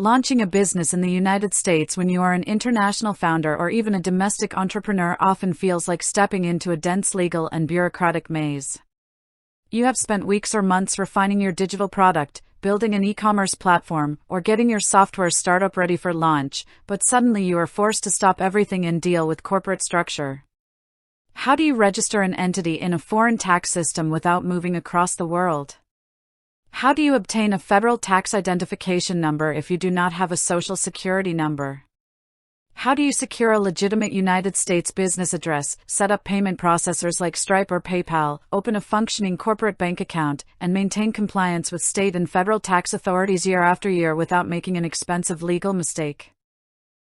Launching a business in the United States when you are an international founder or even a domestic entrepreneur often feels like stepping into a dense legal and bureaucratic maze. You have spent weeks or months refining your digital product, building an e-commerce platform, or getting your software startup ready for launch, but suddenly you are forced to stop everything and deal with corporate structure. How do you register an entity in a foreign tax system without moving across the world? How do you obtain a federal tax identification number if you do not have a social security number? How do you secure a legitimate United States business address, set up payment processors like Stripe or PayPal, open a functioning corporate bank account, and maintain compliance with state and federal tax authorities year after year without making an expensive legal mistake?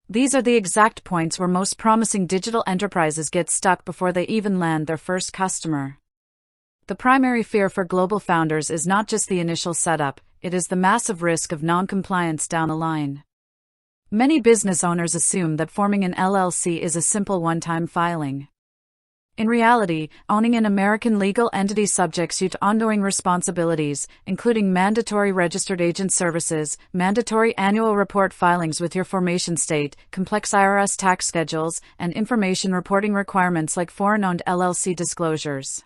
These are the exact points where most promising digital enterprises get stuck before they even land their first customer. The primary fear for global founders is not just the initial setup, it is the massive risk of non-compliance down the line. Many business owners assume that forming an LLC is a simple one-time filing. In reality, owning an American legal entity subjects you to ongoing responsibilities, including mandatory registered agent services, mandatory annual report filings with your formation state, complex IRS tax schedules, and information reporting requirements like foreign-owned LLC disclosures.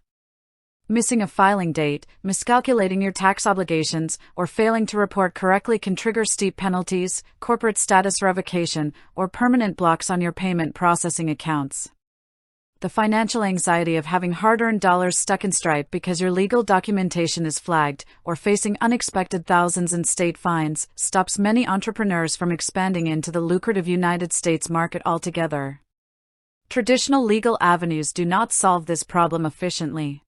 Missing a filing date, miscalculating your tax obligations, or failing to report correctly can trigger steep penalties, corporate status revocation, or permanent blocks on your payment processing accounts. The financial anxiety of having hard-earned dollars stuck in Stripe because your legal documentation is flagged, or facing unexpected thousands in state fines, stops many entrepreneurs from expanding into the lucrative United States market altogether. Traditional legal avenues do not solve this problem efficiently.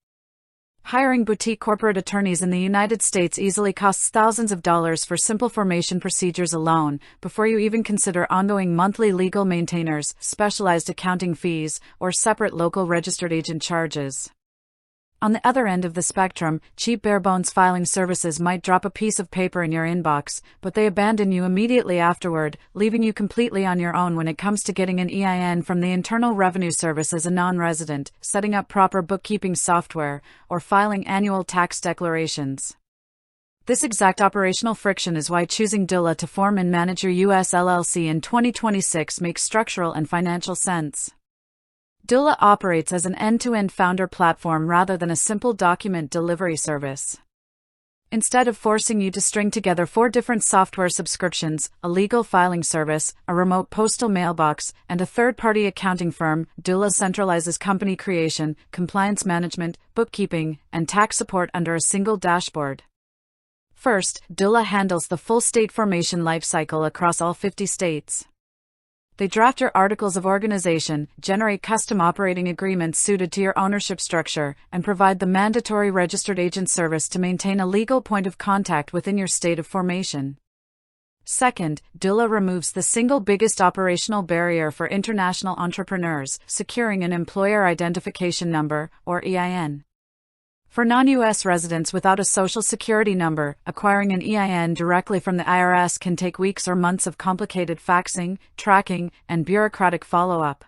Hiring boutique corporate attorneys in the United States easily costs thousands of dollars for simple formation procedures alone, before you even consider ongoing monthly legal maintainers, specialized accounting fees, or separate local registered agent charges. On the other end of the spectrum, cheap bare-bones filing services might drop a piece of paper in your inbox, but they abandon you immediately afterward, leaving you completely on your own when it comes to getting an EIN from the Internal Revenue Service as a non-resident, setting up proper bookkeeping software, or filing annual tax declarations. This exact operational friction is why choosing Doola to form and manage your U.S. LLC in 2026 makes structural and financial sense. Doola operates as an end-to-end founder platform rather than a simple document delivery service. Instead of forcing you to string together 4 different software subscriptions, a legal filing service, a remote postal mailbox, and a third-party accounting firm, Doola centralizes company creation, compliance management, bookkeeping, and tax support under a single dashboard. First, Doola handles the full state formation lifecycle across all 50 states. They draft your articles of organization, generate custom operating agreements suited to your ownership structure, and provide the mandatory registered agent service to maintain a legal point of contact within your state of formation. Second, Doola removes the single biggest operational barrier for international entrepreneurs, securing an employer identification number, or EIN. For non-U.S. residents without a social security number, acquiring an EIN directly from the IRS can take weeks or months of complicated faxing, tracking, and bureaucratic follow-up.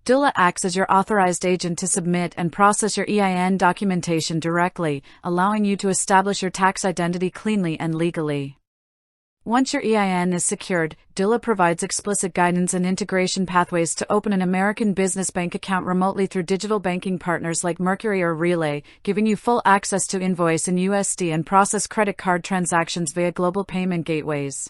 Doola acts as your authorized agent to submit and process your EIN documentation directly, allowing you to establish your tax identity cleanly and legally. Once your EIN is secured, Doola provides explicit guidance and integration pathways to open an American business bank account remotely through digital banking partners like Mercury or Relay, giving you full access to invoice in USD and process credit card transactions via global payment gateways.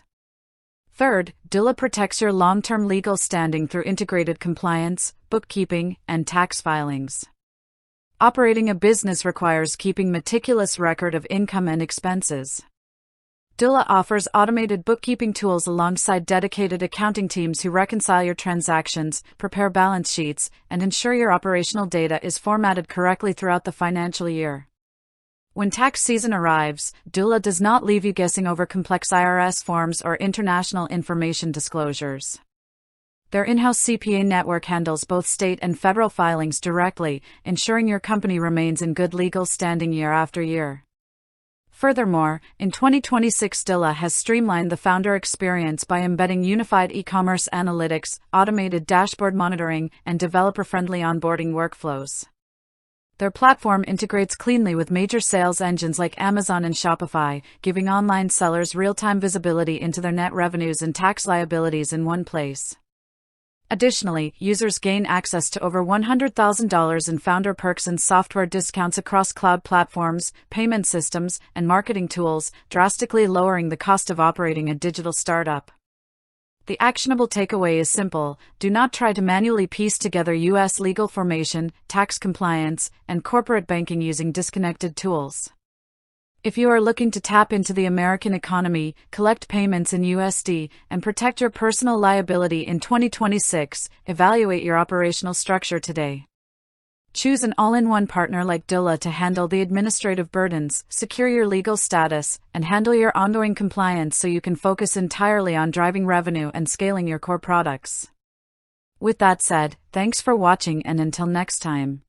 Third, Doola protects your long-term legal standing through integrated compliance, bookkeeping, and tax filings. Operating a business requires keeping meticulous record of income and expenses. Doola offers automated bookkeeping tools alongside dedicated accounting teams who reconcile your transactions, prepare balance sheets, and ensure your operational data is formatted correctly throughout the financial year. When tax season arrives, Doola does not leave you guessing over complex IRS forms or international information disclosures. Their in-house CPA network handles both state and federal filings directly, ensuring your company remains in good legal standing year after year. Furthermore, in 2026 Doola has streamlined the founder experience by embedding unified e-commerce analytics, automated dashboard monitoring, and developer-friendly onboarding workflows. Their platform integrates cleanly with major sales engines like Amazon and Shopify, giving online sellers real-time visibility into their net revenues and tax liabilities in one place. Additionally, users gain access to over $100,000 in founder perks and software discounts across cloud platforms, payment systems, and marketing tools, drastically lowering the cost of operating a digital startup. The actionable takeaway is simple: do not try to manually piece together U.S. legal formation, tax compliance, and corporate banking using disconnected tools. If you are looking to tap into the American economy, collect payments in USD, and protect your personal liability in 2026, evaluate your operational structure today. Choose an all-in-one partner like Doola to handle the administrative burdens, secure your legal status, and handle your ongoing compliance so you can focus entirely on driving revenue and scaling your core products. With that said, thanks for watching, and until next time.